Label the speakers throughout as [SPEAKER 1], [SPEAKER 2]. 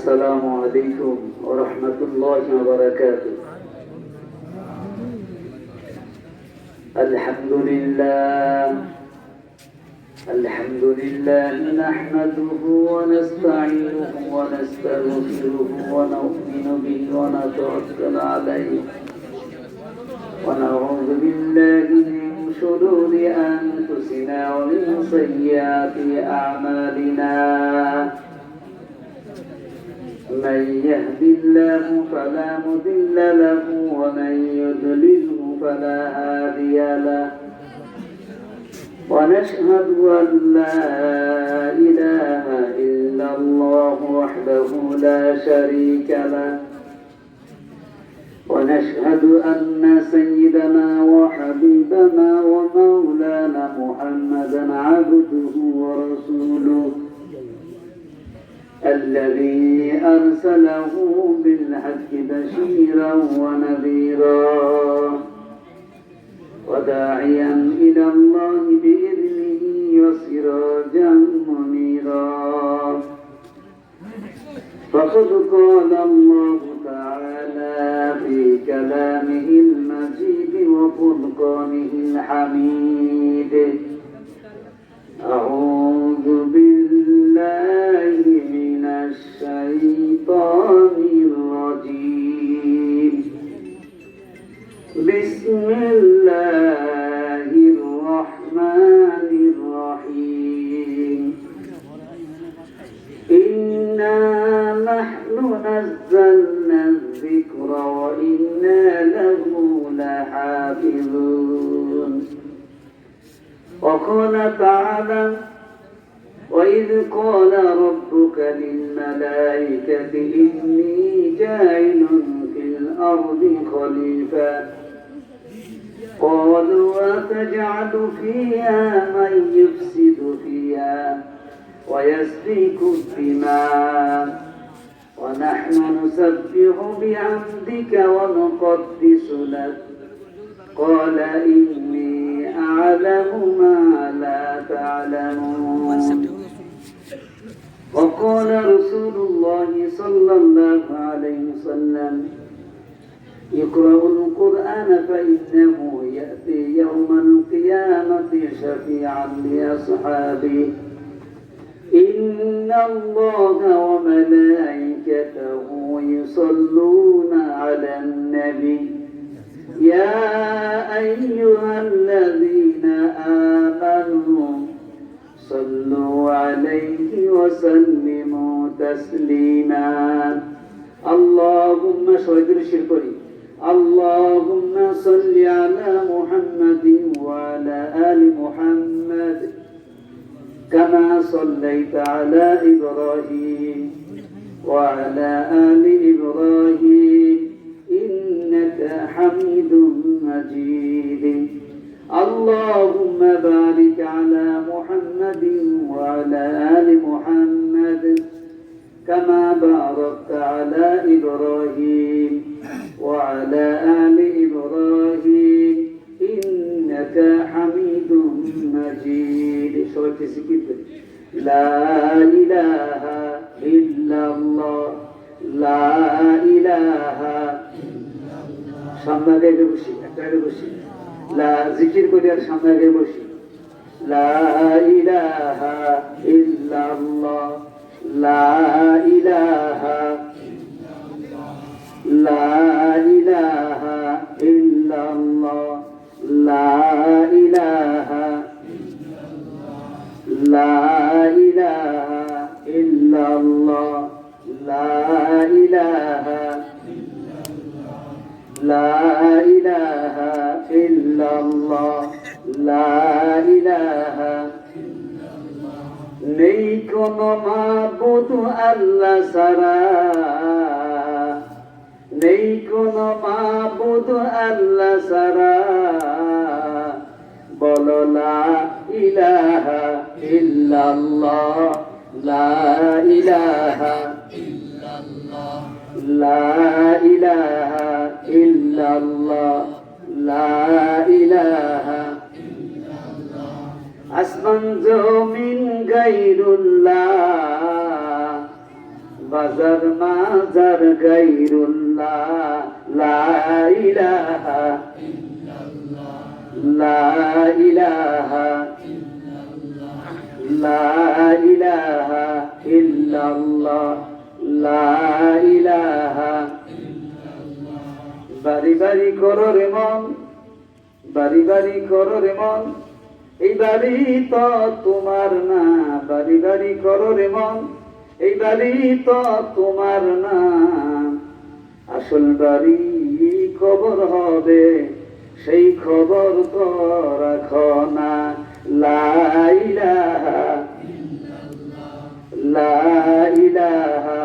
[SPEAKER 1] السلام عليكم ورحمة الله وبركاته. الحمد لله نحمده ونستعينه ونستغفره ونؤمن به ونتوكل عليه ونعوذ بالله من شرور أنفسنا ومن سيئات أعمالنا. من يهد الله فلا مضل له ومن يضلله فلا هادي له. ونشهد أن لا إله إلا الله وحده لا شريك له. ونشهد أن سيدنا وحبيبنا ومولانا محمدا عبده ورسوله الذي أرسله بالحق بشيرا ونذيرا وداعيا إلى الله بإذنه وسراجا منيرا. فقد قال الله تعالى في كلامه المجيد وفرقانه الحميد: أعوذ بالله من الشيطان الرجيم. بسم الله الرحمن الرحيم. إنا نحن نزلنا الذكر وإنا له لحافظون. وقال تعالى: وإذ قال ربك للملائكة إني جاعل في الأرض خليفة قالوا أتجعل فيها من يفسد فيها ويسفك الدماء ونحن نسبح بحمدك ونقدس لك قال إني أعلم ما لا تعلمون. وقال رسول الله صلى الله عليه وسلم: اقرأوا القرآن فإنه يأتي يوم القيامة شفيعا لأصحابه. إن الله وملائكته يصلون على النبي يا أيها الذين آمنوا صلوا عليه وسلموا تسليما. اللهم اللهم صل على محمد وعلى آل محمد كما صليت على إبراهيم وعلى آل إبراهيم إنك حميد مجيد. اللهم بارك على محمد وعلى آل محمد كما باركت على إبراهيم وعلى آل إبراهيم إنك حميد مجيد. لا إله إلا الله لا إله সামনে আগে বসি একটা আগে বসি লা জিকির করে আর সামনে আগে বসি লা ইলাহা ইল্লাল্লাহ লা ইলাহা লা ইলাহা ইল্লাল্লাহ লা ইলাহা লা ইলাহা ইল্লাল্লাহ লা ইলাহা লা ইলাহা ইল্লাল্লাহ লা ইলাহা। নেই কোনো মাবুদ আল্লাহ ছাড়া, নেই কোনো মাবুদ আল্লাহ ছাড়া, বলো লা ইলাহা ইল্লাল্লাহ লা ইলাহা ইল্লাল্লাহ লা ইলাহা ইল্লাল্লাহ লা ইলাহা ইল্লাল্লাহ। আসমান জমিন গায়রুল্লাহ বাজার মাজার গায়রুল্লাহ লা ইলাহা লা ইলাহা লা ইলাহা ইল্লাল্লাহ লা ইলাহা। বাড়ি বাড়ি করো রে মন, বাড়ি বাড়ি করো রে মন, এই বাড়ি তো তোমার না। বাড়ি বাড়ি করো রে মন, এই বাড়ি তো তোমার না। আসল বাড়ি খবর হবে, সেই খবর তো রাখো না। লা ইলাহা লা ইলাহা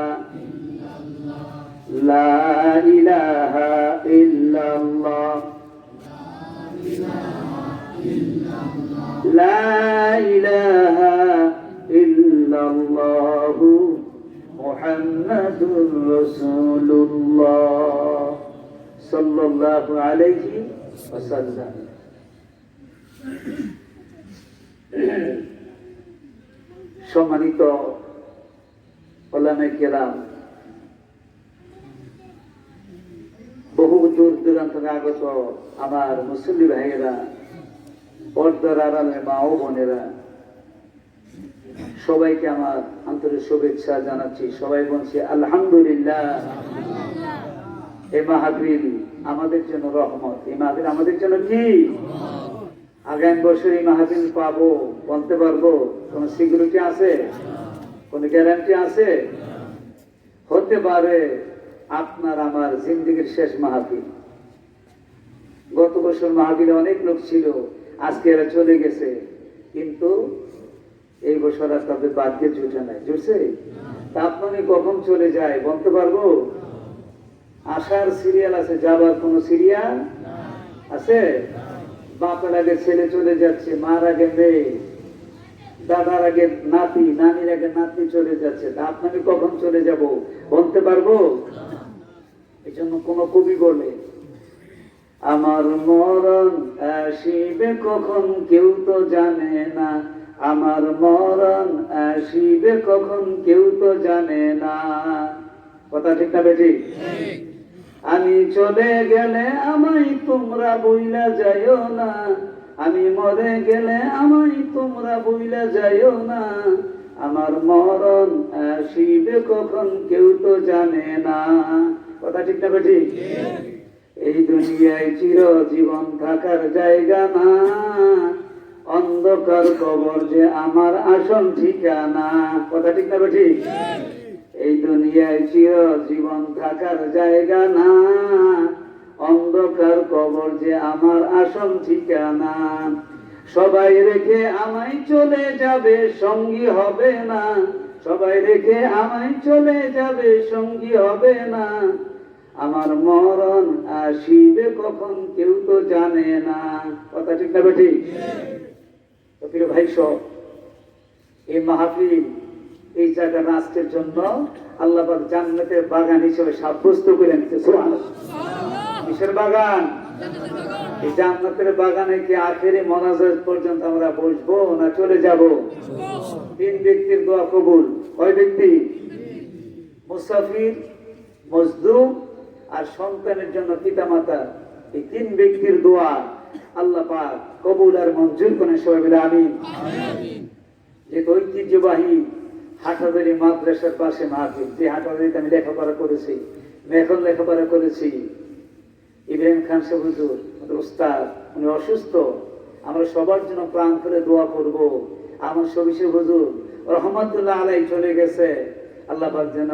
[SPEAKER 1] লা ইলাহা ইল্লাল্লাহ লা ইলাহা ইল্লাল্লাহ মুহাম্মাদুর রাসূলুল্লাহ সাল্লাল্লাহু আলাইহি ওয়াসাল্লাম। সম্মানিত ওলামায়ে কেরাম, বহু দূর দূরান্ত থেকে আগত আমার মুসল্লি ভাইয়েরা, পর্দার আড়ালে মা ও বোনেরা, সবাইকে আমার আন্তরিক শুভেচ্ছা জানাচ্ছি। সবাই বলছি আলহামদুলিল্লাহ। এই মাহফিল আমাদের জন্য রহমত। এই মাহফিল আমাদের জন্য কি? আগামী বছর এই মাহফিল পাবো বলতে পারবো? কোন সিকিউরিটি আছে? কোন গ্যারান্টি আছে? হতে পারে আপনার আমার জিন্দেগির শেষ মাহফিল। গত বছর মাহফিলে অনেক লোক ছিল, আজকে এরা চলে গেছে, কিন্তু এই বছর আর তাদের বাদকে জুটে নাই। জুটছে? তা আপনি কখন চলে যায় বলতে পারবো? আসার সিরিয়াল আছে, যাবার কোন সিরিয়াল আছে? বাপের আগে ছেলে চলে যাচ্ছে, মার আগে মেয়ে, দাদার আগে নাতি, নানির আগে নাতি চলে যাচ্ছে। তা আপনাকে কখন চলে যাব বলতে পারবো? এই জন্য কোন কবি বলে, আমার মরণ আসিবে কখন কেউ তো জানে না। আমার মরণ আসিবে কখন কেউ তো জানে না। কথা ঠিক না বেঠিক? আমি চলে গেলে আমায় তোমরা বইলা যাইও না। আমি মরে গেলে আমায় তোমরা বইলা যাইও না। আমার মরণ আসিবে কখন কেউ তো জানে না। কথা ঠিক না বেঠিক? এই দুনিয়ায় চিরজীবন থাকার জায়গা না। অন্ধকার কবর যে আমার আসল ঠিকানা। কথা ঠিক না বেঠিক? এই দুনিয়ায় চিরজীবন থাকার জায়গা না। অন্ধকার কবর যে আমার আসল ঠিকানা। সবাই রেখে আমায় চলে যাবে, সঙ্গী হবে না। সবাই রেখে আমায় চলে যাবে, সঙ্গী হবে না। আমার মরণ আসিবে কখন কেউ তো জানে না। কথা ঠিক না বেঠিক? তো প্রিয় ভাই সব, এই মাহফিল এই জায়গা রাষ্ট্রের জন্য আল্লাহ পাক জান্নাতের বাগান হিসেবে সাব্যস্ত করে নিতে। সুবহানাল্লাহ। কিসের বাগান? এই জান্নাতের বাগানে কি আখেরি মোনাজাত পর্যন্ত আমরা বসবো না চলে যাব? তিন ব্যক্তির দোয়া কবুল। কয় ব্যক্তি? মুসাফির, মজদুম আর সন্তানের জন্য পিতামাতা। এই তিন ব্যক্তির দোয়া আল্লাহ পাক কবুল আর মঞ্জুর করেন। সবাই বলে আমিন। যে ঐতিহ্যবাহী হাটহাজারী মাদ্রাসার পাশে মাহফিল, যে হাটহাজারীতে আমি লেখাপড়া করেছি, এখন লেখাপড়া করেছি। ইব্রাহিম খান সাহেব হুজুর উস্তাদ, উনি অসুস্থ। আমরা সবার জন্য প্রাণ করে দোয়া করব। আমার সবিশেষ হুজুর রহমতুল্লাহ আলাইহি চলে গেছে। আল্লাহ পাক যেন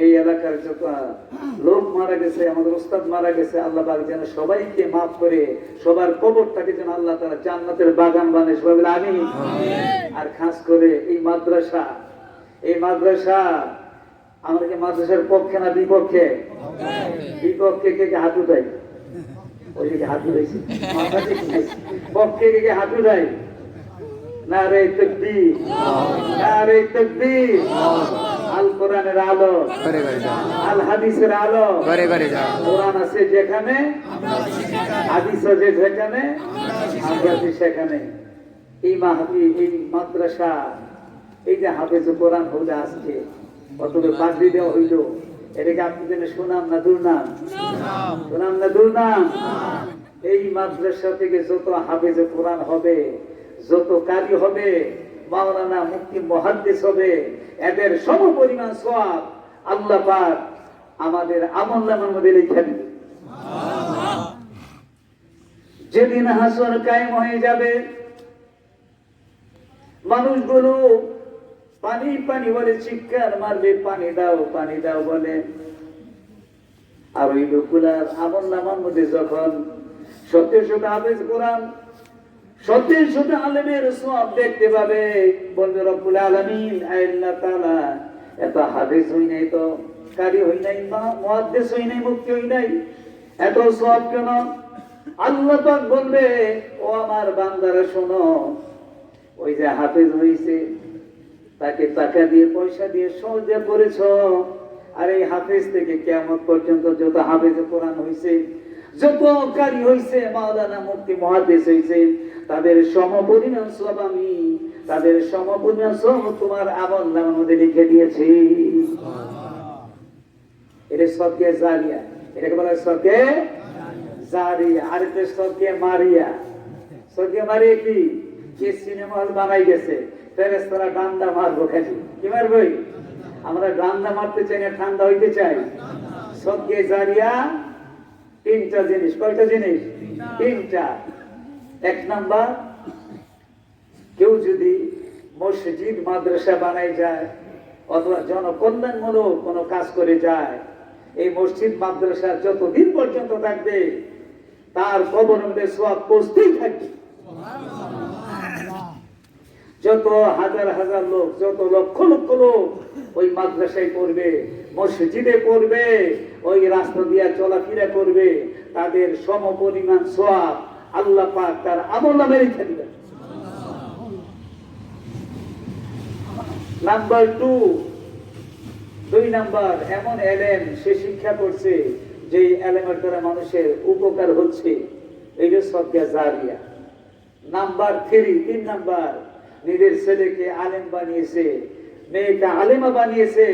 [SPEAKER 1] এই এলাকার যত লোক মারা গেছে, আমাদের উস্তাদ মারা গেছে, আল্লাহ পাক যেন সবাইকে মাফ করে সবার কবরটাকে যেন আল্লাহ তাআলা জান্নাতের বাগান বানায়। সবাই বলে আমিন। আর খাস করে এই মাদ্রাসা, এই মাদ্রাসা আমরা কি মাদ্রাসার পক্ষে না বিপক্ষে? বিপক্ষে কে কে হাত উঠাই? ওই দিকে হাত উঠাইছি, পক্ষে কে কে হাত উঠাই? নারে তাকবীর, নারে তাকবীর। আল কোরআনের আলো, আল হাদিসের আলো। কোরআন আছে যেখানে, হাদিস আছে যেখানে, আমরা আছি সেখানে। এই মাহফিল, এই মাদ্রাসা, এই যে হাফেজ কোরআন হলে আসছে, অথবা পাগড়ি দেওয়া হইল, এটাকে আপনি জন্য সুনাম না দুর্নাম? সুনাম না দুর্নাম? এই মাদ্রাসা থেকে যত হাফেজে কোরআন হবে, যত কারি হবে, মাওলানা মুফতি মুহাদ্দিস হবে, এদের সমপরিমাণ সওয়াব আল্লাহ পাক আমাদের আমলনামার মধ্যে লিখে দিবেন। যেদিন হাসর কায়েম হয়ে যাবে, মানুষগুলো পানি পানি বলে চিৎকার মারবে, পানি দাও বলে। আর ওই লোকগুলার আমলনামার মধ্যে যখন সত্যি সত্যি হাফেজ কোরআন, সত্যি সত্যি আলেমের সওয়াব দেখতে পাবে, বলবে রব্বুল আলামিন, আল্লাহ তাআলা এত হাফেজ হই নাই, তো কারি হই নাই, মুহাদ্দিস হই নাই, মুফতি হই নাই, এত সওয়াব কেন? আল্লাহ পাক বলবে, ও আমার বান্দারা শোনো, ওই যে হাফেজ হইছে, তাকে টাকা দিয়ে পয়সা দিয়ে সহজে করেছ, আর এই হাফেজ থেকে কিয়ামত পর্যন্ত যত হাফেজে কোরআন হইছে, যত কারি হইছে, মাওলানা মুফতি মুহাদ্দিস হইছে, তাদের সমপরিমাণ সওয়াব আমি, তাদের সমপরিমাণ সওয়াব তোমার আমলনামার মধ্যে লিখে দিয়েছি। এটা সদকে জারিয়া, এটাকে বলা হয় সদকে জারিয়া। আর এটা সদকে মারিয়া। সদকে মারিয়া কি? যে সিনেমা হল বানাই গেছে, ফেরেশতারা ডান্ডা মারবো, খালি কি মারবই? আমরা ডান্ডা মারতে চাই না, ঠান্ডা হইতে চাই। সদকে জারিয়া তিনটা জিনিস। কয়টা জিনিস? তিনটা। এক নাম্বার, কেউ যদি মসজিদ মাদ্রাসা বানাই যায়, অথবা জনকল্যাণমূলক কোনো কাজ করে যায়, এই মসজিদ মাদ্রাসা যতদিন পর্যন্ত থাকবে, তার কবরের মধ্যে সওয়াব পৌঁছতেই থাকবে। যত হাজার হাজার লোক, যত লক্ষ লক্ষ লোক ওই মাদ্রাসায় পড়বে, মসজিদে পড়বে, ওই রাস্তা দিয়ে চলাফেরা করবে, তাদের সমপরিমাণ সওয়াব আল্লাহ পাক তার আমলনামায় লিখে দিবেন। নাম্বার 2, 2 নাম্বার, এমন এলেম সে শিক্ষা করছে যে এলেমের দ্বারা মানুষের উপকার হচ্ছে, এইটা সদকা জারিয়া। নাম্বার 3 নাম্বার, নিজের ছেলেকে আলেম বানিয়েছে, মেয়েকে আলেমা বানিয়েছে,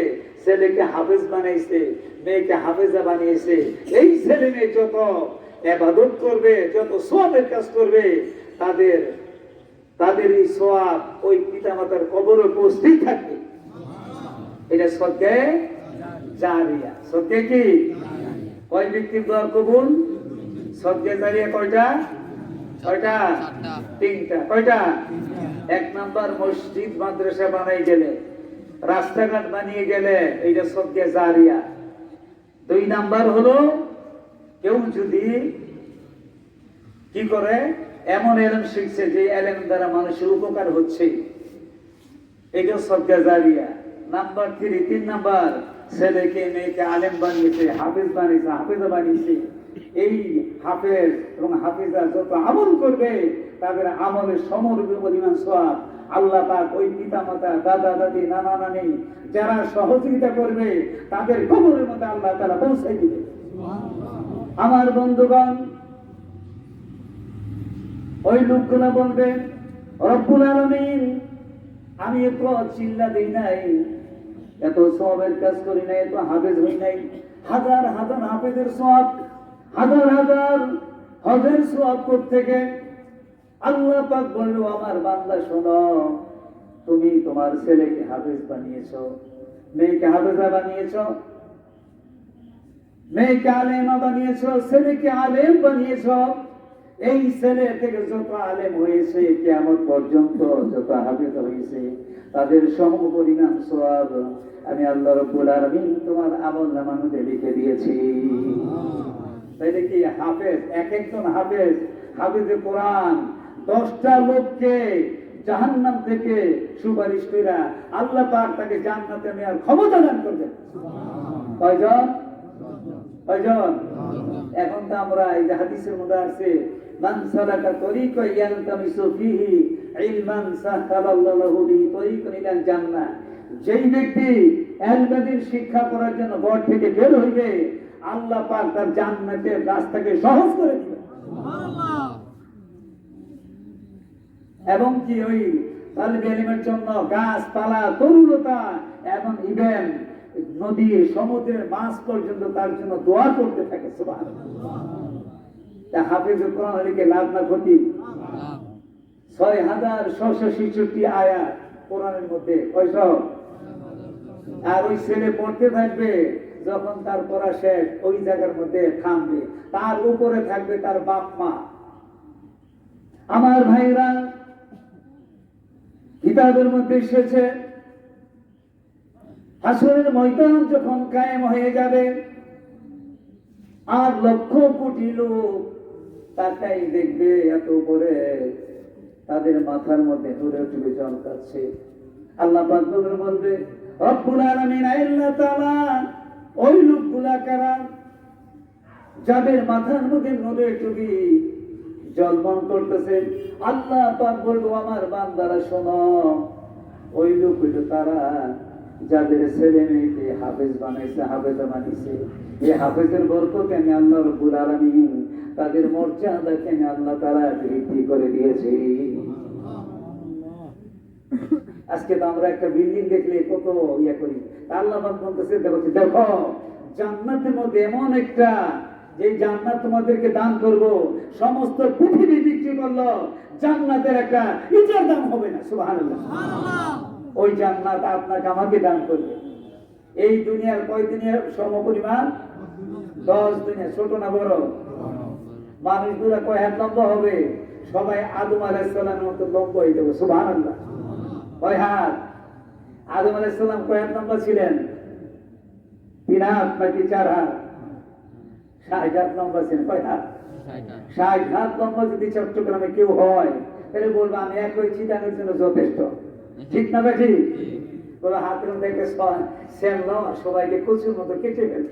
[SPEAKER 1] ছেলেকে হাফেজ বানাইছে, মেয়েকে হাফেজা বানিয়েছে। এই ছেলে মেয়ে যত ইবাদত করবে, যত সওয়াবের কাজ করবে, তাদের এই সওয়াব ওই পিতামাতার কবরে পৌঁছতেই থাকবে। এটা সদকা জারিয়া। সদকা কি? কয় ব্যক্তির দোয়া কবুল? সদকা জারিয়া কয়টা? কয়টা? 3টা। কয়টা? 1 নাম্বার, মসজিদ মাদ্রাসা বানাই গেলে, রাস্তাঘাট বানিয়ে গেলে, এইটা সদকা জারিয়া। 2 নাম্বার হলো, কেউ যদি কি করে, এমন এলেম শিখছে যে এলেম দ্বারা মানুষের উপকার হচ্ছে, এটা সদকা জারিয়া। নাম্বার 3 নাম্বার, ছেলেকে মেয়েকে আলেম বানিয়েছে, হাফেজ বানিয়েছে, হাফেজা বানিয়েছে। এই হাফেজ এবং হাফেজা যত আমল করবে, তাদের আমলের সমপরিমাণ সওয়াব আল্লাহ পাক ওই পিতামাতা, দাদা দাদি, নানা নানি যারা সহযোগিতা করবে, তাদের কবরের মধ্যে আল্লাহ তাআলা পৌঁছে দিবে। আমার বন্ধুগণ, ওই লোকগুলা বলবে, রব্বুল আলামিন, আমি এত চিল্লা দেই নাই, এত সওয়াবের কাজ করি নাই, এত হাফেজ হই নাই, হাজার হাজার হাফেজের সওয়াব, হাজার হাজার হজের সওয়াব থেকে। আল্লাহ পাক বলল, আমার বান্দা শোনো, তুমি তোমার ছেলেকে হাফেজ বানিয়েছো, মেয়েকে হাফেজা বানিয়েছো, মেয়েকে আলেমা বানিয়েছো, ছেলেকে আলেম বানিয়েছো। এই ছেলে থেকে যত আলেম হয়েছে, কিয়ামত পর্যন্ত যত হাফেজ হয়েছে, তাদের সমপরিমাণ সওয়াব আমি আল্লাহ রাব্বুল আলামিন তোমার আমলনামার মধ্যে লিখে দিয়েছি। তাইলে কি হাফেজ, এক একজন হাফেজ, হাফেজে কোরআন 10টা লোককে জাহান্নাম থেকে সুপারিশ কইরা আল্লাহ পাক তাকে জান্নাতে নেওয়ার ক্ষমতা দান করবেন। কয়জন? কয়জন? এখন তো আমরা এই যে হাদিসের মধ্যে আছে, মান সালাকা তরিকা ইয়ালতামিসু ফিহি ইলমান সাহালাল্লাহু লাহু বিহি তরিকান ইলাল জান্নাহ। যেই ব্যক্তি ইলমের শিক্ষা করার জন্য ঘর থেকে বের হইবে, আল্লাহ পাক তার জান্নাতের রাস্তাকে সহজ করে দিবেন। সুবহানাল্লাহ। এবং কি ওই তালিবে ইলমের জন্য গাছপালা, তরুলতা এবং ইভেন নদী সমুদ্রের মাছ পর্যন্ত তার জন্য দোয়া করতে থাকে। সুবহানাল্লাহ। তা হাফেজুল কোরআন লিখে লাভ না ক্ষতি? ৬,৬৬৬ আয়াত কোরআনের মধ্যে কয়শ? আর ওই ছেলে পড়তে থাকবে, যখন তার পড়া শেষ ওই জায়গার মধ্যে থামবে, তার উপরে থাকবে তার বাপ মা। আমার ভাইরা, কিতাবের মধ্যে এসেছে হাসরের ময়দান যখন কায়েম হয়ে যাবে আর লক্ষ কোটি লোক তাকাই দেখবে, এত উপরে তাদের মাথার মধ্যে নূরের চুলে চমকাচ্ছে। আল্লাহ পাক বলবে রব্বুল আলামিন আল্লাহ তাআলা ওই লোকগুলা কারা যাদের মাথার মধ্যে নূরের চুবি জলমন করতেছে। আল্লাহ পাক বলবো আমার বান্দারা শোনো, ওই লোক হইল তারা যাদের ছেলে মেয়েকে হাফেজ বানাইছে, হাফেজা বানিয়েছে। এই হাফেজের বরকতে আমি আল্লাহ রব্বুল আলামিন তাদের মর্যাদাকে আমি আল্লাহ তাআলা বৃদ্ধি করে দিয়েছি। আজকে তো আমরা একটা বিল্ডিং দেখলে কত ইয়া করি, আল্লাহ পাক বলতেছে দেখো জান্নাতের মধ্যে এমন একটা যে জান্নাত তোমাদেরকে দান করব, সমস্ত পৃথিবী বিক্রি করলো জান্নাতের একটা ইজার দাম হবে না। সুবহানাল্লাহ। ওই জান্নাত আপনাকে আমাকে দান করবে। এই দুনিয়ার কয় দুনিয়ার সমপরিমাণ? 10 দুনিয়া। ছোট না বড়? মানুষগুলা কয় হাত লম্বা হবে? সবাই আদম আলাইহিস সালামের মতো লম্বা হয়ে যাবে। সুবহানাল্লাহ। কয় হাত? আদম আলাইহিস সালাম কয় হাত লম্বা ছিলেন? 3 হাত নাকি 4 হাত? 60 হাত লম্বা ছিলেন। কয় হাত? 60 হাত লম্বা যদি চট্টগ্রামে কেউ হয় তাহলে বলবো আমি এক ওই চিটানোর জন্য যথেষ্ট। ঠিক না বেঠি? বলো হাতের মধ্যে একটা সেল নাও, সবাইকে কচুর মতো কেটে ফেলে,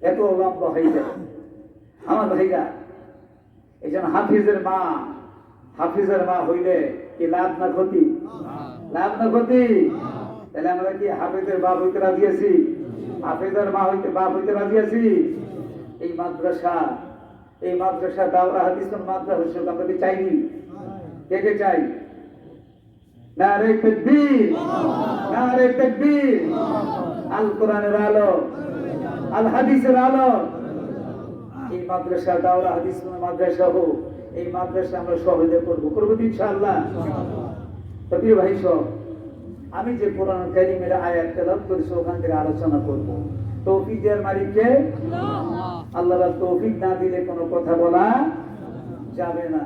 [SPEAKER 1] এত লম্বা হয়ে যায়। আমার ভাইরা, এই জন্য হাফিজের মা হইলে কি লাভ না ক্ষতি? লাভ না ক্ষতি? তাহলে আমরা কি হাফিজের বাপ হইতে রাজি আছি? হাফিজের মা হইতে বাপ হইতে রাজি আছি? এই মাদ্রাসা দাওরা হাদিস মাদ্রাসা আমরা কি চাইনি? কে কে চাই? নারে তাকবীর, নারে তাকবীর। আল কোরআনের আলো, আল হাদিসের আলো। এই মাদ্রাসা দাওরা হাদিস মাদ্রাসা হোক, এই মাদ্রাসা আমরা সহজে করবো ইনশাআল্লাহ। তো প্রিয় ভাই সব, আমি যে কোরআন কারীমের আয়াত তেলাওয়াত করেছি ওখান থেকে আলোচনা করব। তৌফিক দেওয়ার মালিককে আল্লাহ। তৌফিক না দিলে কোনো কথা বলা যাবে না।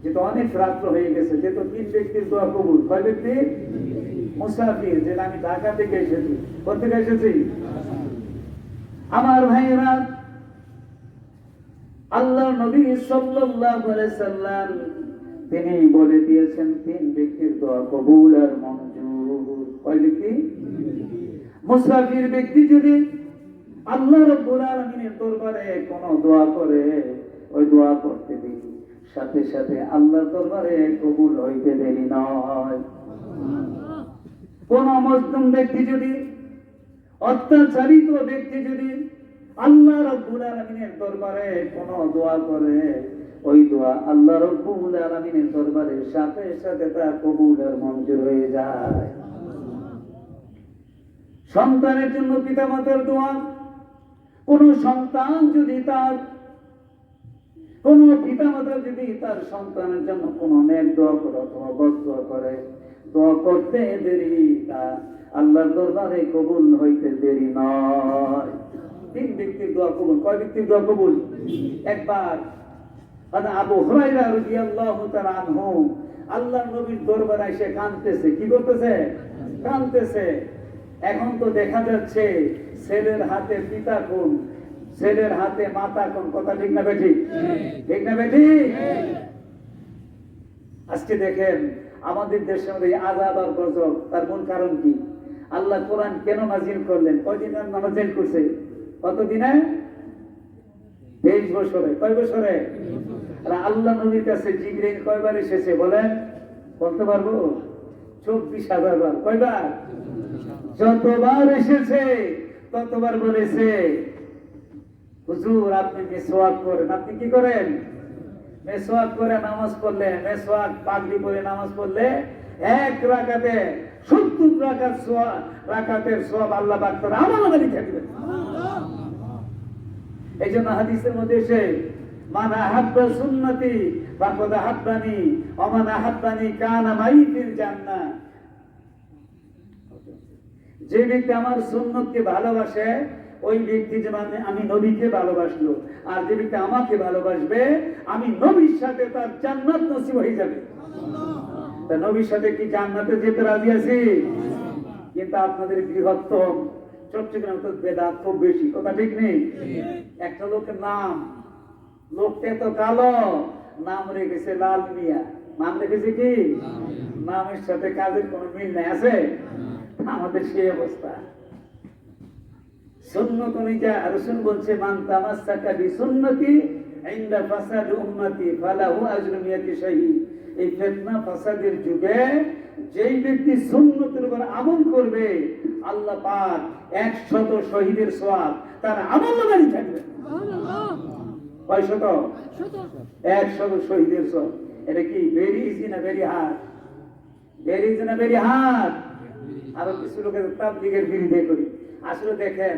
[SPEAKER 1] যেহেতু অনেক রাত্র হয়ে গেছে, যেহেতু 3 ব্যক্তির দোয়া কবুল। কয় ব্যক্তি? মুসাফির, যে আমি ঢাকা থেকে এসেছি। কোথেকে এসেছি? আমার ভাইয়েরা, আল্লাহ নবী সাল্লাল্লাহু আলাইহি সাল্লাম তিনি বলে দিয়েছেন 3 ব্যক্তির দোয়া কবুল আর মঞ্জুর। কয় ব্যক্তি? মুসাফির ব্যক্তি যদি আল্লাহ রাব্বুল আলামিনের দরবারে কোনো দোয়া করে, ওই দোয়া করতে দিন সাথে সাথে আল্লাহর দরবারে কবুল হইতে দেরি নয়। কোন মুসলিম ব্যক্তি যদি, অত্যাচারিত ব্যক্তি যদি আল্লাহ রাব্বুল আলামিনের দরবারে কোনো দোয়া করে, ওই দোয়া আল্লাহ রাব্বুল আলামিনের দরবারে সাথে সাথে তা কবুল আর মঞ্জুর হয়ে যায়। সন্তানের জন্য পিতামাতার দোয়া, কোন সন্তান যদি তার, কোন পিতামাতা যদি তার সন্তানের জন্য কোন নেক দোয়া করে অথবা বদ দোয়া করে, দোয়া করতে দেরি, তা আল্লাহর দরবারে কবুল হইতে দেরি নয়। 3 ব্যক্তির দোয়া কবুল। কয় ব্যক্তির দোয়া কবুল? একবার আবু হুরায়রা রাদিয়াল্লাহু তাআলা আনহু আল্লাহর নবীর দরবারে এসে কাঁদতেছে। কি করতেছে? কাঁদতেছে। এখন তো দেখা যাচ্ছে ছেলের হাতে পিতা কোন, ছেলের হাতে মাতা কোন। কথা ঠিক না বেঠিক? ঠিক না বেঠিক? আজকে দেখেন আমাদের দেশের মধ্যে আযাব আর গজব, তার মূল কারণ কি? আল্লাহ কোরআন কেন নাজিল করলেন? কয়দিন নাজিল করছে? কতদিনে? 23 বছরে। কয় বছরে? আর আল্লাহ নবীর কাছে জিবরাইল কয়বার এসেছে বলেন? বলতে পারবো? 24,000 বার। কয়বার? যতবার এসেছে ততবার বলেছে হুজুর আপনি মিসওয়াক করেন। আপনি কি করেন? মিসওয়াক করে নামাজ পড়লে, মিসওয়াক পাগড়ি পরে নামাজ পড়লে 1 রাকাতে 70 রাকাতের সওয়াব আল্লাহ পাক তার আমলে লিখে দিবেন। এই জন্য হাদিসের মধ্যে এসে মান আহাব্বা সুন্নতি ফাকাদ আহাব্বানি ওয়া মান আহাব্বানি কানা মাই ফিল জান্নাহ। যে ব্যক্তি আমার সুন্নতকে ভালোবাসে ওই ব্যক্তি যেমন আমি নবীকে ভালোবাসলো, আর যে ব্যক্তি আমাকে ভালোবাসবে আমি নবীর সাথে তার জান্নাত নসিব হয়ে যাবে। তা নবীর সাথে কি জান্নাতে যেতে রাজি আছি? কিন্তু আপনাদের বৃহত্তম চট্টগ্রাম তো বেদাত খুব বেশি, কথা ঠিক নেই? একটা লোকের নাম, লোকটা তো কালো, নাম রেখেছে লাল মিয়া। নাম রেখেছে কি? নামের সাথে কাজের কোনো মিল নাই, আছে? আমাদের সেই অবস্থা। সুন্নত অনুযায়ী রাসূল বলছে মান তামাসসাকা বিসুন্নতি ইনদা ফাসাদ উম্মতি ফালাহু আজরু মিয়াতি শাহীদ। এই ফিতনা ফাসাদের যুগে যেই ব্যক্তি সুন্নতের উপর আমল করবে আল্লাহ পাক 100 শহীদের সওয়াব তার আমলনামায় লিখে দিবেন। সুবহানাল্লাহ। কয় শত? 100 শহীদের সওয়াব। এটা কি ভেরি ইজি না ভেরি হার্ড? ভেরি ইজি না ভেরি হার্ড? আরো কিছু লোকের তাবলীগের বিরোধী করি। আসলে দেখেন,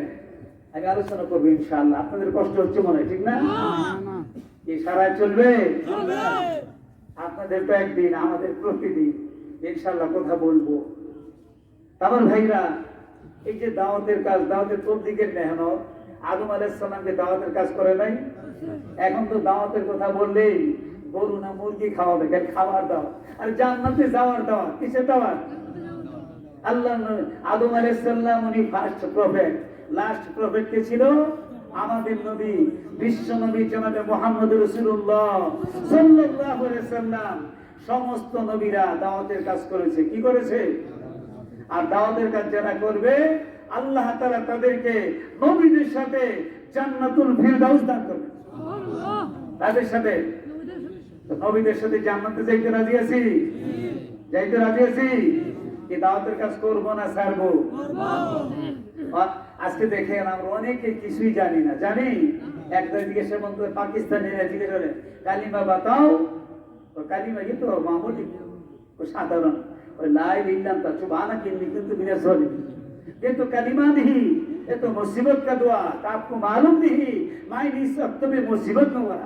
[SPEAKER 1] আমি আলোচনা করবো ইনশাআল্লাহ। আপনাদের কষ্ট হচ্ছে মনে হয়, ঠিক না? কি সারা চলবে? আপনাদের তো একদিন, আমাদের প্রতিদিন ইনশাআল্লাহ কথা বলবো। আমার ভাইরা, এই যে দাওয়াতের কাজ, দাওয়াতের তাবলীগের মেহনত, আদম আলাইহিস সালামকে দাওয়াতের কাজ করে নাই? এখন তো দাওয়াতের কথা বললেই গরু না মুরগি খাওয়াবে, খাবার দাওয়া। আর জান্নাতে যাওয়ার দাওয়া, কিসের দাওয়া? আল্লাহ আদম আলাইহিস সালাম উনি ফার্স্ট প্রফেট, লাস্ট প্রফেট কে ছিল? আমাদের নবী, বিশ্ব নবী জনাবে মুহাম্মদ রাসূলুল্লাহ সাল্লাল্লাহু আলাইহি সাল্লাম। সমস্ত নবীরা দাওয়াতের কাজ করেছে। কি করেছে? আর দাওয়াতের কাজ যারা করবে আল্লাহ তাআলা তাদেরকে নবীদের সাথে জান্নাতুল ফিরদাউস দান করবে। সুবহানাল্লাহ। তাদের সাথে, নবীদের সাথে জান্নাতে যাইতে রাজি আছি? যাইতে রাজি আছি? কি দাওয়াতের কাজ করবো না ছাড়বো? আজকে দেখেন আমরা অনেকে কিছুই জানি না। জানি একটা জিজ্ঞাসা বলতে পাকিস্তানিরা জিজ্ঞেস করে কালিমা বাতাও, কালিমা কিন্তু মামুলি সাধারণ, লা ইলাহা ইল্লাল্লাহ সুবহানাকা ইন্নী কুনতু মিনাজ জালিমিন। ये तो कलिमा नहीं, ये तो मुसीबत का दुआ। तो आपको मालूम नहीं मैं इस वक्त में मुसीबत में हुआ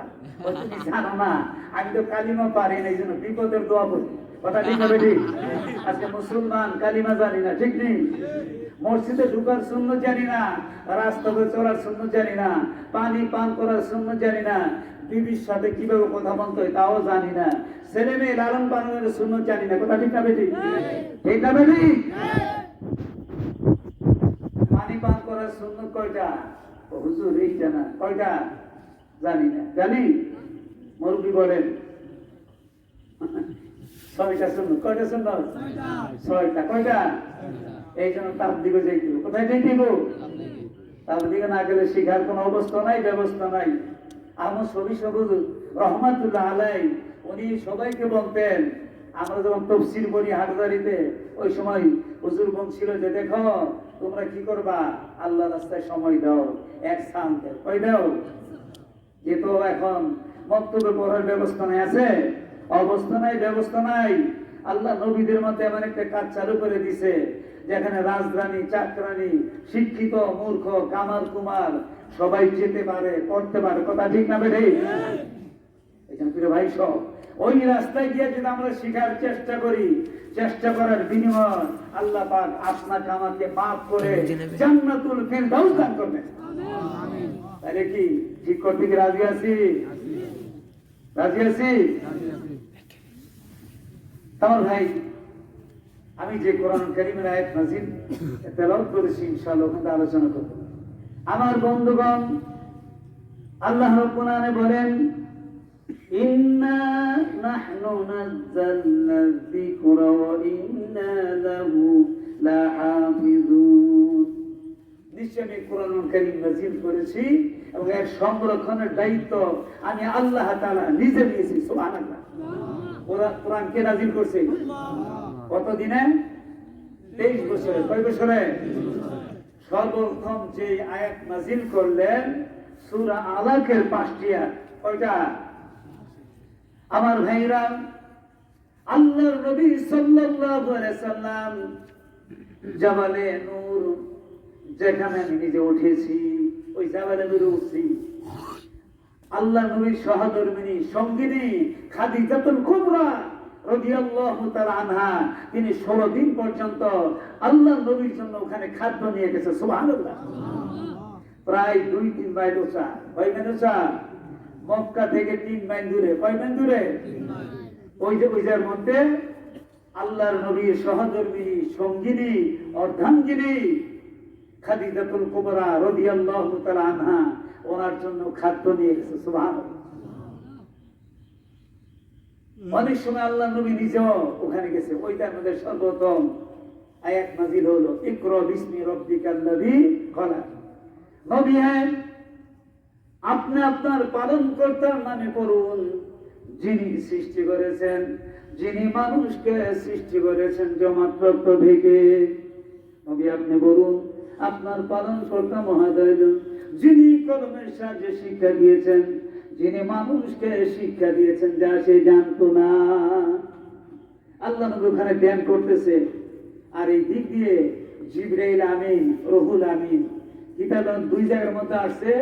[SPEAKER 1] और तुम जानो ना আমি তো কালিমা পারি না, এইজন্য বিপদের দোয়া করি। কথা ঠিক হবে? ঠিক। আজকে মুসলমান কালিমা জানি না, ঠিক নেই? মসজিদে ঢুকার সুন্নত জানি না, রাস্তাতে চলার সুন্নত জানি না, পানি পান করার সুন্নত জানি না, বিবির সাথে কিভাবে কথা বলতে হয় তাও জানি না, ছেলে মেয়ে লালন পালনের সুন্নত জানি না। কথা ঠিক না বেটি? ঠিক না বেটি? পানি পান করার সুন্নত কয়টা? ও হুজুর এই জানা কয়টা? জানি না। জানি? মুরব্বি বলেন 6টা সুন্নত। কয়টা সুন্নত? 6টা। কয়টা? এই জন্য তাবলীগে যাইতে হবে। কোথায় যাইতে হবে? তাবলীগে না গেলে শিখার কোনো অবস্থা নাই, ব্যবস্থা নাই। আমার ছবি সবুজ রহমাতুল্লাহ আলাই উনি সবাইকে বলতেন, আমরা যখন তাফসীর পড়ি হাটবাড়িতে, ওই সময় হুজুর বলছিল যে দেখো তোমরা কি করবা, আল্লাহর রাস্তায় সময় দাও, এক সান্তে কই দাও। যে তো এখন বক্তব্য পড়ার ব্যবস্থা নাই, আছে? অবস্থা নাই, ব্যবস্থা নাই। আল্লাহ নবীদের মধ্যে এমন একটা কাজ চালু করে দিছে যেখানে রাজধানী চাকরানি, শিক্ষিত মূর্খ কামার কুমার সবাই যেতে পারে, করতে পারে। কথা ঠিক না বেঠে? এখানে প্রিয় ভাই সব ওই রাস্তায় গিয়ে যদি আমরা শিখার চেষ্টা করি, চেষ্টা করার বিনিময় আল্লাহ পাক আপনাকে আমাকে মাফ করে জান্নাতুল ফিরদাউস দান করবেন। আমিন। তাহলে কি ঠিক করতে কি রাজি আছি? রাজি আছি? আমার ভাই, আমি যে কোরআন কারীমের আয়াত নাযিল তেলাওয়াত করেছি ইনশাআল্লাহ ওখানে আলোচনা করব। আমার বন্ধুগণ, আল্লাহ রাব্বুল আলামিন বলেন ইন্না নাহনু নাযালনা যিকরা ওয়া ইন্না লাহু লাহাফিজুন। নিশ্চয় আমি কোরআন কারীম নাযিল করেছি এবং এর সংরক্ষণের দায়িত্ব আমি আল্লাহ তাআলা নিজে নিয়েছি। সুবহানাল্লাহ। কোরআন কে নাযিল করছে? কত দিনে? 23 বছরে। কয় বছরে? সর্বপ্রথম যে আয়াত নাযিল করলেন সূরা আলাকের 5টি আয়াত। কয়টা? আমার ভাইরা, আল্লাহর নবী সাল্লাল্লাহু আলাইহি সাল্লাম জাবালে নূর, যেখানে আমি নিজে উঠেছি ওই জাবালে নূরে উঠছি, আল্লাহ নবীর সহধর্মিনী সঙ্গিনী খাদিজাতুল কুবরা রাদিয়াল্লাহু তাআলা আনহা, তিনি 16 দিন পর্যন্ত আল্লাহ নবীর জন্য ওখানে খাদ্য নিয়ে গেছে। সুবহানাল্লাহ। প্রায় 2-3 মাইল উঁচা। কয় মাইল উঁচা? মক্কা থেকে 3 মাইল দূরে। কয় মাইল দূরে? ওই যার মধ্যে আল্লাহর নবীর সহধর্মিনী সঙ্গিনী অর্ধাঙ্গিনী খাদিজাতুল কুবরা রাদিয়াল্লাহু তাআলা আনহা ওনার জন্য খাদ্য নিয়ে গেছে। সুবহানাল্লাহ। অনেক সময় আল্লাহ নবী নিজেও ওখানে গেছে। ওইটার মধ্যে সর্বপ্রথম আয়াত নাযিল হলো, ইকরা বিসমি রাব্বিকাল্লাযী খলাক। নবী, হ্যাঁ, আপনি আপনার পালনকর্তার নামে পড়ুন, যিনি সৃষ্টি করেছেন, যিনি মানুষকে সৃষ্টি করেছেন জমাট রক্ত থেকে। নবী, আপনি বলুন আপনার পালনকর্তা মহাদয়, যিনি কলমের সাহায্যে শিক্ষা দিয়েছেন, যিনি মানুষকে শিক্ষা দিয়েছেন যা সে জানতো না। আল্লাহ নবী ওখানে ধ্যান করতেছে, আর এই দিক দিয়ে জিবরাইল আমিন, রুহুল আমিন, কিতাব 2 জায়গার মধ্যে আসছে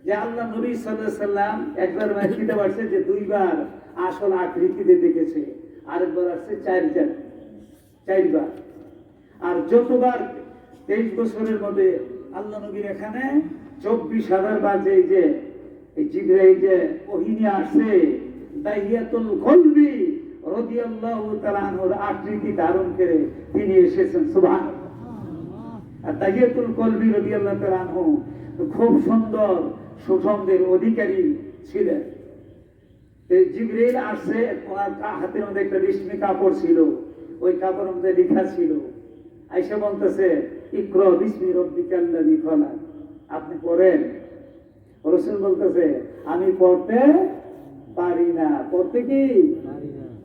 [SPEAKER 1] যে আল্লাহ নবী সাল্লাল্লাহু আলাইহি সাল্লাম একবার কিতাব আসছে যে 2 বার আসল আকৃতিতে দেখেছে, আরেকবার আসছে 4 বার। আর যতবার 23 বছরের মধ্যে আল্লাহ নবীর এখানে 24,000 বার যে এই জিবরাইল যে ওহিনী আসছে, দাহিয়াতুল কলবি রাদিয়াল্লাহু তাআলা আনহুর আকৃতি ধারণ করে তিনি এসেছেন। সুবহানাল্লাহ। আর দাহিয়াতুল কলবি রাদিয়াল্লাহু তাআলা আনহু খুব সুন্দর সুগন্ধের অধিকারী ছিলেন। এই জিবরাইল আসছে, ওনার হাতের মধ্যে একটা রেশমি কাপড় ছিল, ওই কাপড়ের মধ্যে লেখা ছিল, আয়েশা বলতেছে, ইকরা বিসমি রাব্বিকাল্লাযী খলাক, আপনি পড়েন। রাসূল বলতেছে, আমি পড়তে পারি না। পড়তে কি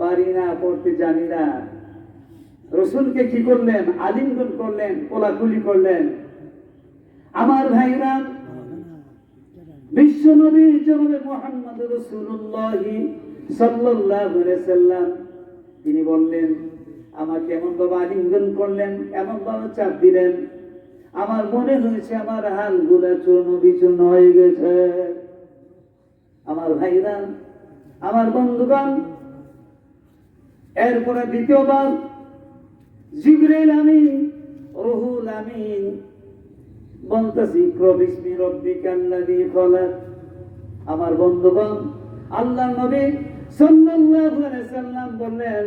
[SPEAKER 1] পারি না, পড়তে জানি না। রাসূলকে কি করলেন? আলিঙ্গন করলেন, কোলাকুলি করলেন। আমার ভাইরা, বিশ্ব নবী জনাবে মুহাম্মদ রাসূলুল্লাহ সাল্লাল্লাহু আলাইহি সাল্লাম, তিনি বললেন, আমাকে এমন ভাবে আলিঙ্গন করলেন, এমন ভাবে চাপ দিলেন, আমার মনে হয়েছে আমার হালগুলা চূর্ণ বিচূর্ণ হয়ে গেছে। আমার ভাইরা, আমার বন্ধুগণ, এরপরে দ্বিতীয়বার জিবরাইল আমিন, রুহুল আমিন বলতেছি, ইকরা বিসমি রাব্বিকাল্লাযী খলাক। আমার বন্ধুগণ, আল্লাহর নবী সাল্লাল্লাহু আলাইহি সাল্লাম বললেন,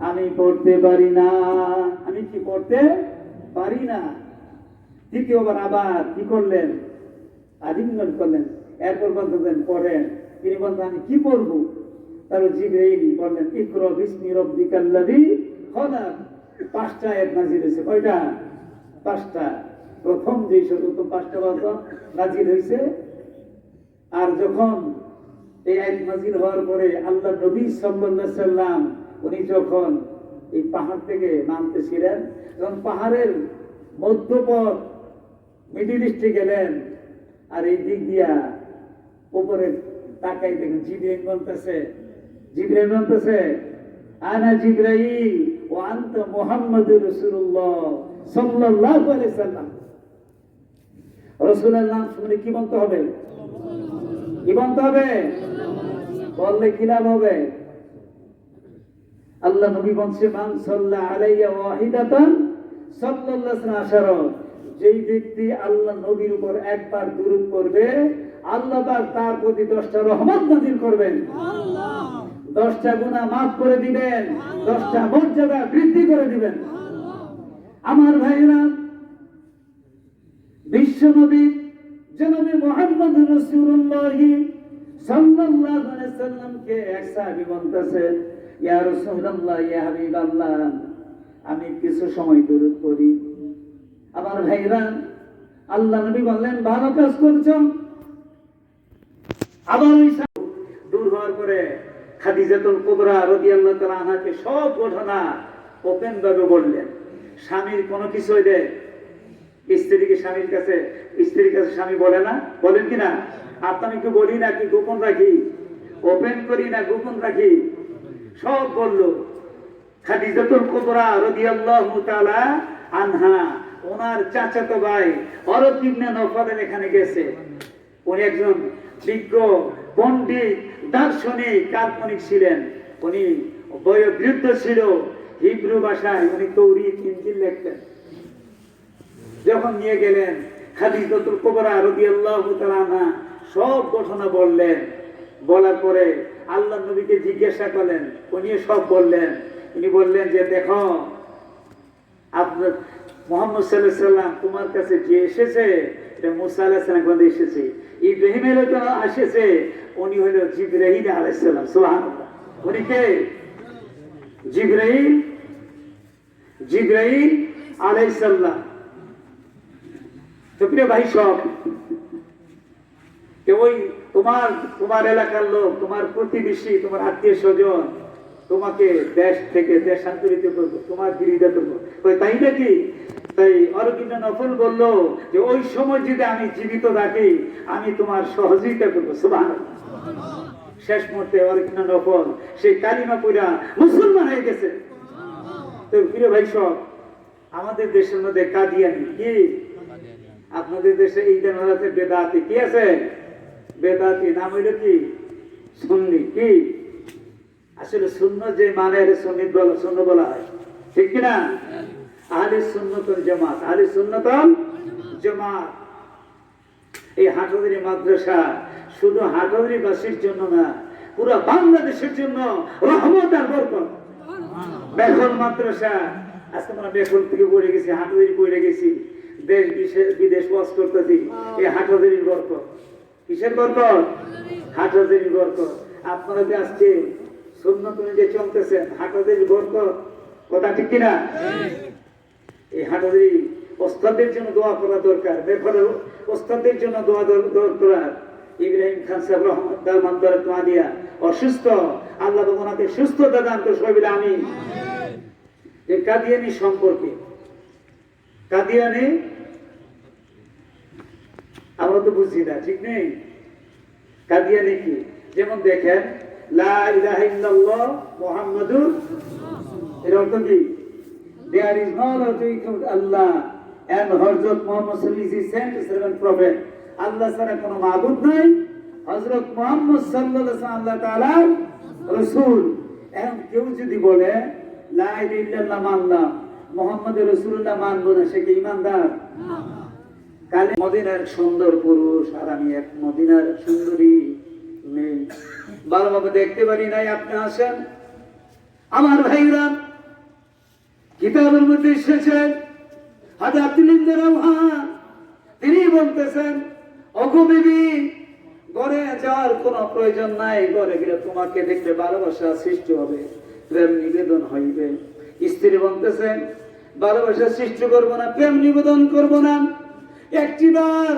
[SPEAKER 1] আমি পড়তে পারি না। আমি কি পড়তে পারি না? তৃতীয়বার আবার কি করলেন? আলিঙ্গন করলেন। এরপর বলতেন পড়েন। তিনি বলতেন, আমি কি পড়বো? তারপর জিবরাইল বললেন, ইকরা বিসমি রাব্বিকাল্লাযী খলাক। 5টা আয়াত নাযিল হয়েছে। কয়টা? 5টা। প্রথম যে প্রথম 5টা বছর নাযিল হয়েছে। আর যখন এই আয়াত নাযিল হওয়ার পরে আল্লাহ নবী সাল্লাল্লাহু আলাইহি সাল্লাম উনি যখন এই পাহাড় থেকে নামতেছিলেন, তখন পাহাড়ের মধ্যপথ মিডিল ইস্টে গেলেন, আর এই দিক দিয়া উপরে তাকাই দেখেন জিবরাইল বলতেছে, আনা জিবরাইল ওয়া আনতা মুহাম্মাদুর রাসূলুল্লাহ সাল্লাল্লাহু আলাইহি সাল্লাম। রাসূলের নাম শুনলে কি বলতে হবে? কি বলতে হবে? বললে কি লাভ হবে? আল্লাহ নবী বলছে, মান সাল্লা আলাইয়া ওয়াহিদাতান সাল্লাল্লাহু আলাইহি আশারা। যেই ব্যক্তি আল্লাহ নবীর উপর একবার দুরূদ পড়বে, আল্লাহ পাক তার প্রতি 10টা রহমত নাযিল করবেন, 10টা গুনাহ মাফ করে দিবেন, 10টা মর্যাদা বৃদ্ধি করে দিবেন। আমার ভাইরা, বিশ্ব নবী জনাবে মুহাম্মদ রাসূলুল্লাহ সাল্লাল্লাহু আলাইহি সাল্লামকে এক সাহাবী বলতেছে, ইয়া রাসূলুল্লাহ, ইয়া হাবিবাল্লাহ, আমি কিছু সময় দুরূদ পড়ি। আমার ভাইরা, আল্লাহ নবী বললেন, ভালো কাজ করছো। আবার ওই দূর হওয়ার পরে খাদিজাতুল কুবরা রাদিয়াল্লাহু তাআলা আনহাকে সব ঘটনা ওপেন ভাবে বললেন। স্বামীর কোনো কিছু হইলে স্ত্রীর কাছে স্বামী বলে না, বলেন কিনা? আর আমি কি বলি না, কি গোপন রাখি? ওপেন করি না গোপন রাখি? সব বলল। খাদিজাতুল কুবরা রাদিয়াল্লাহু তাআলা আনহা, ওনার চাচাতো ভাই অরব ইবনে নওফালের এখানে গেছে। উনি একজন বিজ্ঞ পণ্ডিত, দার্শনিক, কাল্পনিক ছিলেন। উনি বয়োবৃদ্ধ ছিল। হিব্রু ভাষায় উনি তৌরাত ইনজিল লিখতেন। যখন নিয়ে গেলেন, খাদিজাতুল কুবরা রাদিয়াল্লাহু তাআলা আনহা সব ঘটনা বললেন। বলার পরে আল্লাহর নবীকে জিজ্ঞাসা করলেন, উনি সব বললেন। উনি বললেন যে দেখো, আপনার মুহাম্মদ সাল্লাল্লাহু আলাইহি সাল্লাম তোমার কাছে যে এসেছে, এটা মুসা আলাইহিস সালাম কাছে এসেছে, ইব্রাহিম আলাইহিস সালাম এসেছে, উনি হলো জিবরাইল আলাইহিস সালাম। সুবহানাল্লাহ। উনি কে? জিবরাইল আলাইহিস সালাম। তো প্রিয় ভাই সব, ওই তোমার এলাকার লোক, তোমার প্রতিবেশী, তোমার আত্মীয় স্বজন তোমাকে দেশ থেকে দেশান্তরিত করবো, তোমার বিরোধিতা করবো, তাই নাকি? তাই অরব ইবনে নওফল বলল যে ওই সময় যদি আমি জীবিত থাকি, আমি তোমার সহযোগিতা করবো। সুবহানাল্লাহ। শেষ মুহূর্তে অরব ইবনে নওফল সেই কালিমা পড়া মুসলমান হয়ে গেছে। তো প্রিয় ভাই সব, আমাদের দেশের মধ্যে কাদিয়ানি কি? আপনাদের দেশে ঈদের নামাজে বেদাতি কি আছে? বেদাতি নাম হইল কি? সুন্নি। কি আসলে সুন্নাত যে মানে সুন্নিত বলা, সুন্নাত বলা হয়, ঠিক কি না? আহলে সুন্নাত ওয়াল জামাত, আহলে সুন্নাত ওয়াল জামাত। এই হাটহাজারী মাদ্রাসা শুধু হাটহাজারীবাসীর জন্য না, পুরো বাংলাদেশের জন্য রহমত আর বরকত। বেখল মাদ্রাসা, আজকে আমরা বেখল থেকে পড়ে গেছি, হাটহাজারী পড়ে গেছি, দেশ বিদেশ ওয়াজ করতেছি, এই হাটহাজারীর বরকত। কিসের বরকত? হাটহাজারীর বরকত। আপনারা যে আজকে সুন্নাত অনুযায়ী চলতেছেন, হাটহাজারীর বরকত। কথা ঠিক কিনা? এই হাটহাজারী ওস্তাদদের জন্য দোয়া করা দরকার, বেখলের ওস্তাদদের জন্য দোয়া দরকার। ইব্রাহিম খান সাহেব রহমতুল্লাহ অসুস্থ, আল্লাহ ওনাকে সুস্থতা দান করে, সবাই বলে আমিন। এই কাদিয়ানি সম্পর্কে, কাদিয়ানি আমরা তো বুঝি না, ঠিক নেই? কাদিয়ানি কি? যেমন দেখেন, লা ইলাহা ইল্লাল্লাহ মুহাম্মাদুর, এর অর্থ কি? There is no other to Allah and Hazrat Muhammad sallallahu alaihi wasallam is sent prophet. আল্লাহ ছাড়া কোনো মাবুদ নাই, হযরত মুহাম্মদ সাল্লাল্লাহু আলাইহি ওয়াসাল্লাম আল্লাহ তাআলার রাসূল। এখন কেউ যদি বলে লা ইলাহা ইল্লাল্লাহ মানলাম, মুহাম্মদুর রাসূলুল্লাহ মানবো না, সে কি ঈমানদার? কালে মদিনার সুন্দর পুরুষ আর আমি এক মদিনার সুন্দরী মেয়ে ভালোভাবে দেখতে পারি নাই, আপনি আসেন। আমার ভাইরা, কিতাবের মধ্যে এসেছেন হযরত ইবনে রাওহান, তিনি বলতেছেন, ওগো বিবি, ঘরে যাওয়ার কোনো প্রয়োজন নাই, ঘরে গেলে তোমাকে দেখলে ভালোবাসা সৃষ্টি হবে, প্রেম নিবেদন হইবে। স্ত্রী বলতেছেন, ভালোবাসা সৃষ্টি করবো না, প্রেম নিবেদন করবো না, একটিবার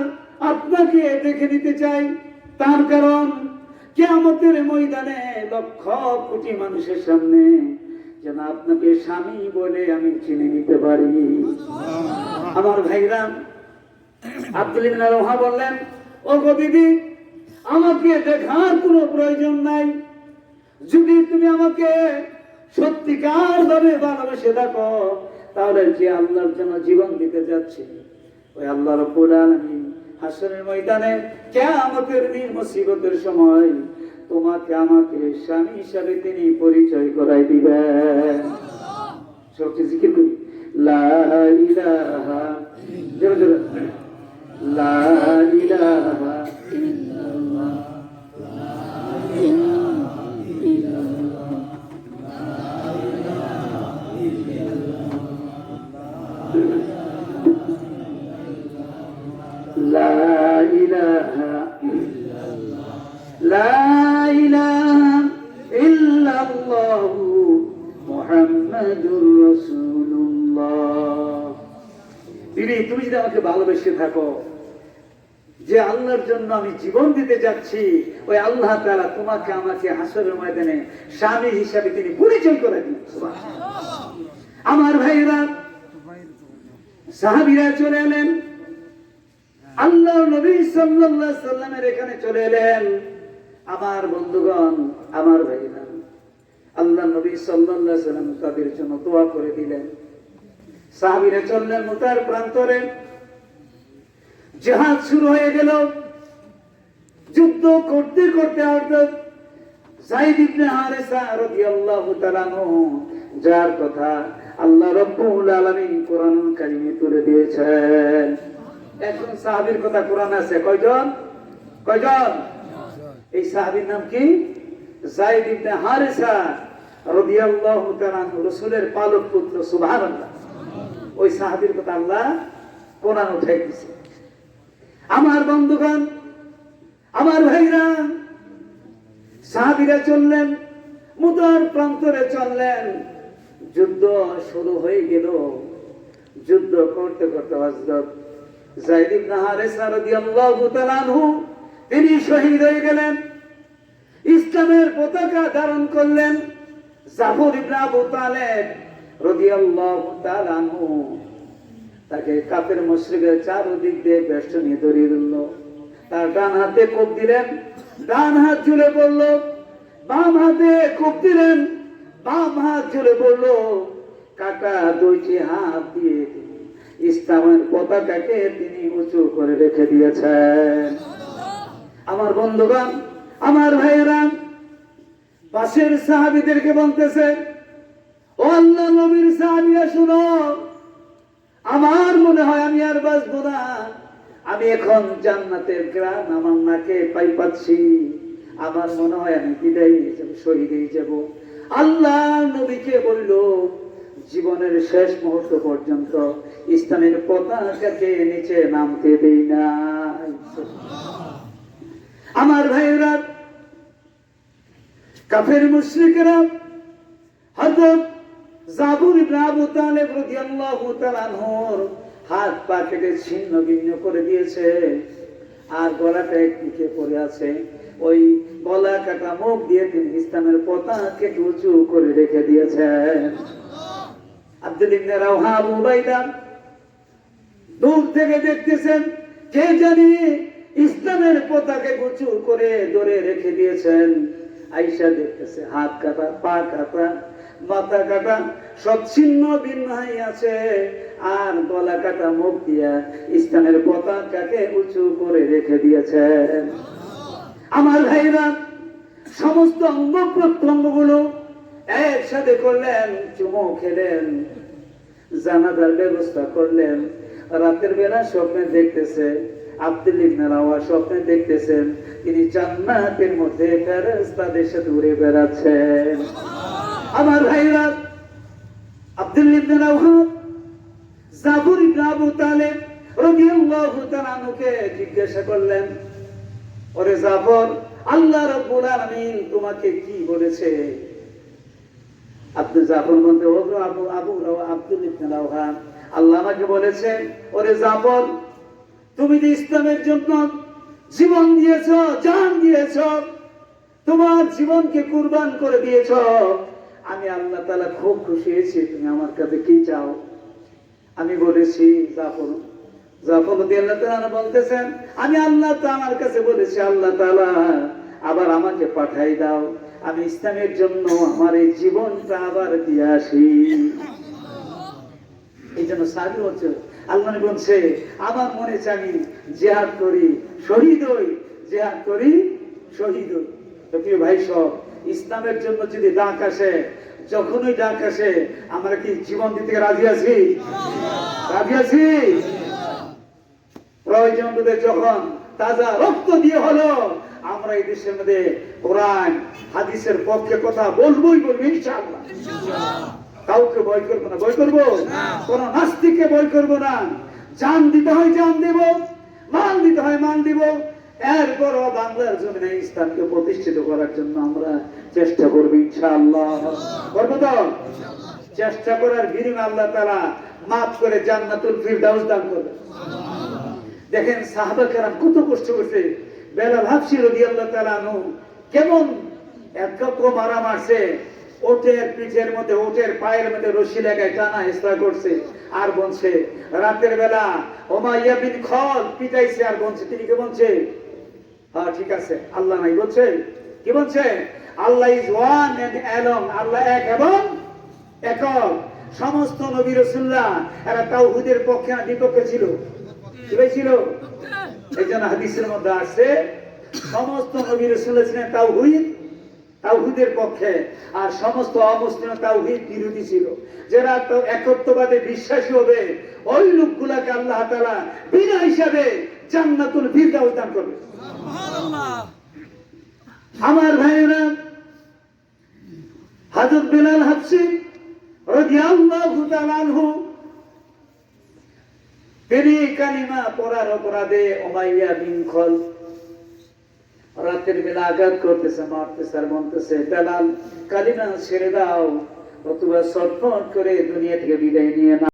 [SPEAKER 1] আপনাকে দেখে নিতে চাই। তার কারণ কিয়ামতের ময়দানে লক্ষ কোটি মানুষের সামনে যেন আপনাকে স্বামী বলে আমি চিনে নিতে পারি। আমার ভাইরা, আব্দুল ইবনে রাওহা বললেন, ও গো বিবি, আমাকে দেখার কোনো প্রয়োজন নাই। যদি তুমি আমাকে সত্যিকার ভাবে ভালোবেসে থাকো, তাহলে যে আল্লাহর জন্য জীবন দিতে যাচ্ছে, ওই আল্লাহ রাব্বুল আলামিন হাসরের ময়দানে কিয়ামতের দিন মুসিবতের সময় তোমাকে আমাকে স্বামী হিসাবে তিনি পরিচয় করাই দিবেন। সবচেয়ে জিকির করি, লা ইলাহা, জোরে জোরে, লা ইলাহা ইল্লাল্লাহ, লা ইলাহা ইল্লাল্লাহ, লা ইলাহা ইল্লাল্লাহ মুহাম্মাদুর রাসূলুল্লাহ। দিদি, তুমি যদি আমাকে ভালোবেসে থাকো, যে আল্লাহর জন্য আমি জীবন দিতে যাচ্ছি, ওই আল্লাহ তাআলা তোমাকে আমাকে হাসরের ময়দানে স্বামী হিসাবে তিনি পরিচয় করে দিবেন। আমার ভাইরা, সাহাবীরা চলে এলেন, আল্লাহর নবী সাল্লাল্লাহু আলাইহি সাল্লামের এখানে চলে এলেন। আমার বন্ধুগণ, আমার ভাইরা, আল্লাহ নবী সাল্লাল্লাহু আলাইহি ওয়াসাল্লাম তাদের জন্য দোয়া করে দিলেন। সাহাবীরা চললেন মুতার প্রান্তরে। জিহাদ শুরু হয়ে গেল। যুদ্ধ করতে করতে হযরত যায়েদ ইবনে হারেসা রাদিয়াল্লাহু তাআলা আনহু, যার কথা আল্লাহ রাব্বুল আলামিন কোরআনুল কারীমে তুলে দিয়েছেন। একজন সাহাবীর কথা কোরআন আছে, কয়জন? কয়জন? এই সাহাবীর নাম কি? যায়েদ ইবনে হারেসা রাদিয়াল্লাহু তাআলা আনহু, রাসূলের পালক পুত্র। সুবহানাল্লাহ। ওই সাহাবীর কথা আল্লাহ কোরআন উঠাই দিয়েছে। আমার বন্ধুগণ, আমার ভাইরা, সাহাবীরা চললেন, মুতার প্রান্তরে চললেন। যুদ্ধ শুরু হয়ে গেল। যুদ্ধ করতে করতে হযরত যায়েদ ইবনে হারেসা রাদিয়াল্লাহু তাআলা আনহু তিনি শহীদ হয়ে গেলেন। ইসলামের পতাকা ধারণ করলেন জাফর ইবনে আবু তালেব রাদিয়াল্লাহু তাআলা আনহু। তাকে কাফের মুশরিকরা চারদিক দিয়ে বেষ্টনী ধরে দিল। তার ডান হাতে কোপ দিলেন, ডান হাত ঝুলে পড়ল। বাম হাতে কোপ দিলেন, বাম হাত ঝুলে পড়ল। কাটা দুইটি হাত দিয়ে ইসলামের পতাকাকে তিনি উঁচু করে রেখে দিয়েছেন। আমার বন্ধুগণ, আমার ভাইয়েরা, পাশের সাহাবীদেরকে বলতেছে, ও আল্লাহ নবীর সাহাবীরা শুনো, আমার মনে হয় আমি আর বাঁচবো না। আমি এখন জান্নাতের গ্রাম আমার নাকে পাচ্ছি। আমার মনে হয় আমি বিদায় নিয়ে যাবো, শহীদ হয়ে যাবো। আল্লাহ নবীকে বলল, জীবনের শেষ মুহূর্ত পর্যন্ত ইসলামের পতাকাকে নিচে নামতে দেই না। আমার ভাইয়েরা, কাফের মুশরিকরা হযরত জাফর ইবনে আবু তালেব রাদিয়াল্লাহু তাআলা আনহুর হাত পা কেটে ছিন্ন ভিন্ন করে দিয়েছে। আর গলাটা একদিকে পড়ে আছে। ওই গলা কাটা মুখ দিয়ে তিনি ইসলামের পতাকাকে উঁচু করে রেখে দিয়েছেন। আব্দুল ইবনে রাওহা আবু উবাইদা দূর থেকে দেখতেছেন, কে জানি ইসলামের পতাকা উঁচু করে ধরে রেখে দিয়েছেন। আয়েশা দেখতেছে, হাত কাটা, পা কাটা, মাথা কাটা, সব ছিন্ন ভিন্ন হয়ে আছে। আর গলা কাটা মুখ দিয়া ইসলামের পতাকাকে উঁচু করে রেখে দিয়েছেন। আমার ভাইরা, সমস্ত অঙ্গ প্রত্যঙ্গ গুলো একসাথে করলেন, চুমো খেলেন, জানাজার ব্যবস্থা করলেন। রাতের বেলা স্বপ্নে দেখতেছে, আব্দুল ইবনে রাওহা স্বপ্নে দেখতেছেন তিনি জান্নাতের মধ্যে ফেরেশতাদের সাথে উড়ে বেড়াচ্ছেন। আমার ভাইরা, আব্দুল ইবনে রাওহা জাফর ইবনে আবু তালেব রাদিয়াল্লাহু তাআলা আনহুকে জিজ্ঞাসা করলেন, ওরে জাফর, আল্লাহ রাব্বুল আলামিন তোমাকে কি বলেছে? আব্দুল জাফর বলতে, ও আব্দুল ইবনে রাওহা, আল্লাহ আমাকে বলেছে, ওরে জাফর, তুমি যে ইসলামের জন্য জীবন দিয়েছো, জান দিয়েছো, তোমার জীবনকে কুরবান করে দিয়েছো, আমি আল্লাহ তাআলা খুব খুশি হয়েছি। তুমি আমার কাছে কি চাও? আমি বলেছি, জাফর রাদিয়াল্লাহু তাআলা বলতেছেন, আমি আল্লাহ তাআলার কাছে বলেছি, আল্লাহ তাআলা আবার আমাকে পাঠাই দাও, আমি ইসলামের জন্য আমার এই জীবনটা আবার দিয়ে আসি। এই জন্য সাহাবী হচ্ছে, আল্লাহ বলছে, আমার মনে চাই আমি জিহাদ করি, শহীদ হই, জিহাদ করি, শহীদ হই। তো প্রিয় ভাই সব, ইসলামের জন্য যদি ডাক আসে, যখনই ডাক আসে, আমরা কি জীবন দিতে রাজি আছি? রাজি আছি? প্রয়োজন বোধে যখন তাজা রক্ত দিয়ে হলো, আমরা এই দেশের মধ্যে কোরআন হাদিসের পক্ষে কথা বলবো ইনশাআল্লাহ। কাউকে ভয় করবো না, ভয় করবো কোন নাস্তিককে ভয় করবো না। জান দিতে হয় জান দেব, মাল দিতে হয় মাল দিব। এরপরও বাংলার জমিনে ইসলামকে প্রতিষ্ঠিত করার জন্য আমরা চেষ্টা করবো ইনশাআল্লাহ। করবো তো? চেষ্টা করার বিনিময়ে আল্লাহ তাআলা মাফ করে জান্নাতুল ফিরদাউস দান করবে। দেখেন সাহাবা কেরাম কত কষ্ট করছে। বেলাল হাবশী রাদিয়াল্লাহু তাআলা আনহু কেমন এক মারা মারছে, ওটের পিঠের মধ্যে, ওটের পায়ের মধ্যে রশি লাগায় টানা হেসরা করছে। আর বলছে রাতের বেলা উমাইয়া বিন খালদ পিটাইছে। আর বলছে, তিনি কি বলছে? হ্যাঁ ঠিক আছে, আল্লাহ নাই বলছে। কি বলছে? আল্লাহ ইজ ওয়ান এন্ড অ্যালং, আল্লাহ এক এবং একক। সমস্ত নবী রাসূলুল্লাহ এরা তাওহীদের পক্ষে না বিপক্ষে ছিল? কি ছিল? এই জন্য হাদিসের মধ্যে আছে সমস্ত নবী রাসূলুল্লাহ ছিলেন তাওহীদের পক্ষে, আর সমস্ত অমুসলিম তাওহীদ বিরোধী ছিল। যারা তো একত্ববাদে বিশ্বাসী হবে ওই লোকগুলাকে আল্লাহ তাআলা বিনা হিসাবে জান্নাতুল ফিরদাউস দান করবে। সুবহানাল্লাহ। আমার ভাইরা, হযরত বিলাল হাবশী রাদিয়াল্লাহু তাআলা আনহু তিনি কালিমা পড়ার অপরাধে উমাইয়া বিন খলফ রাতের বেলা আঘাত করতেছে, মারতেছে আর বলতেছে, বেলাল কালিমা ছেড়ে দাও অথবা ছটফট করে দুনিয়া থেকে বিদায় নিয়ে নাও।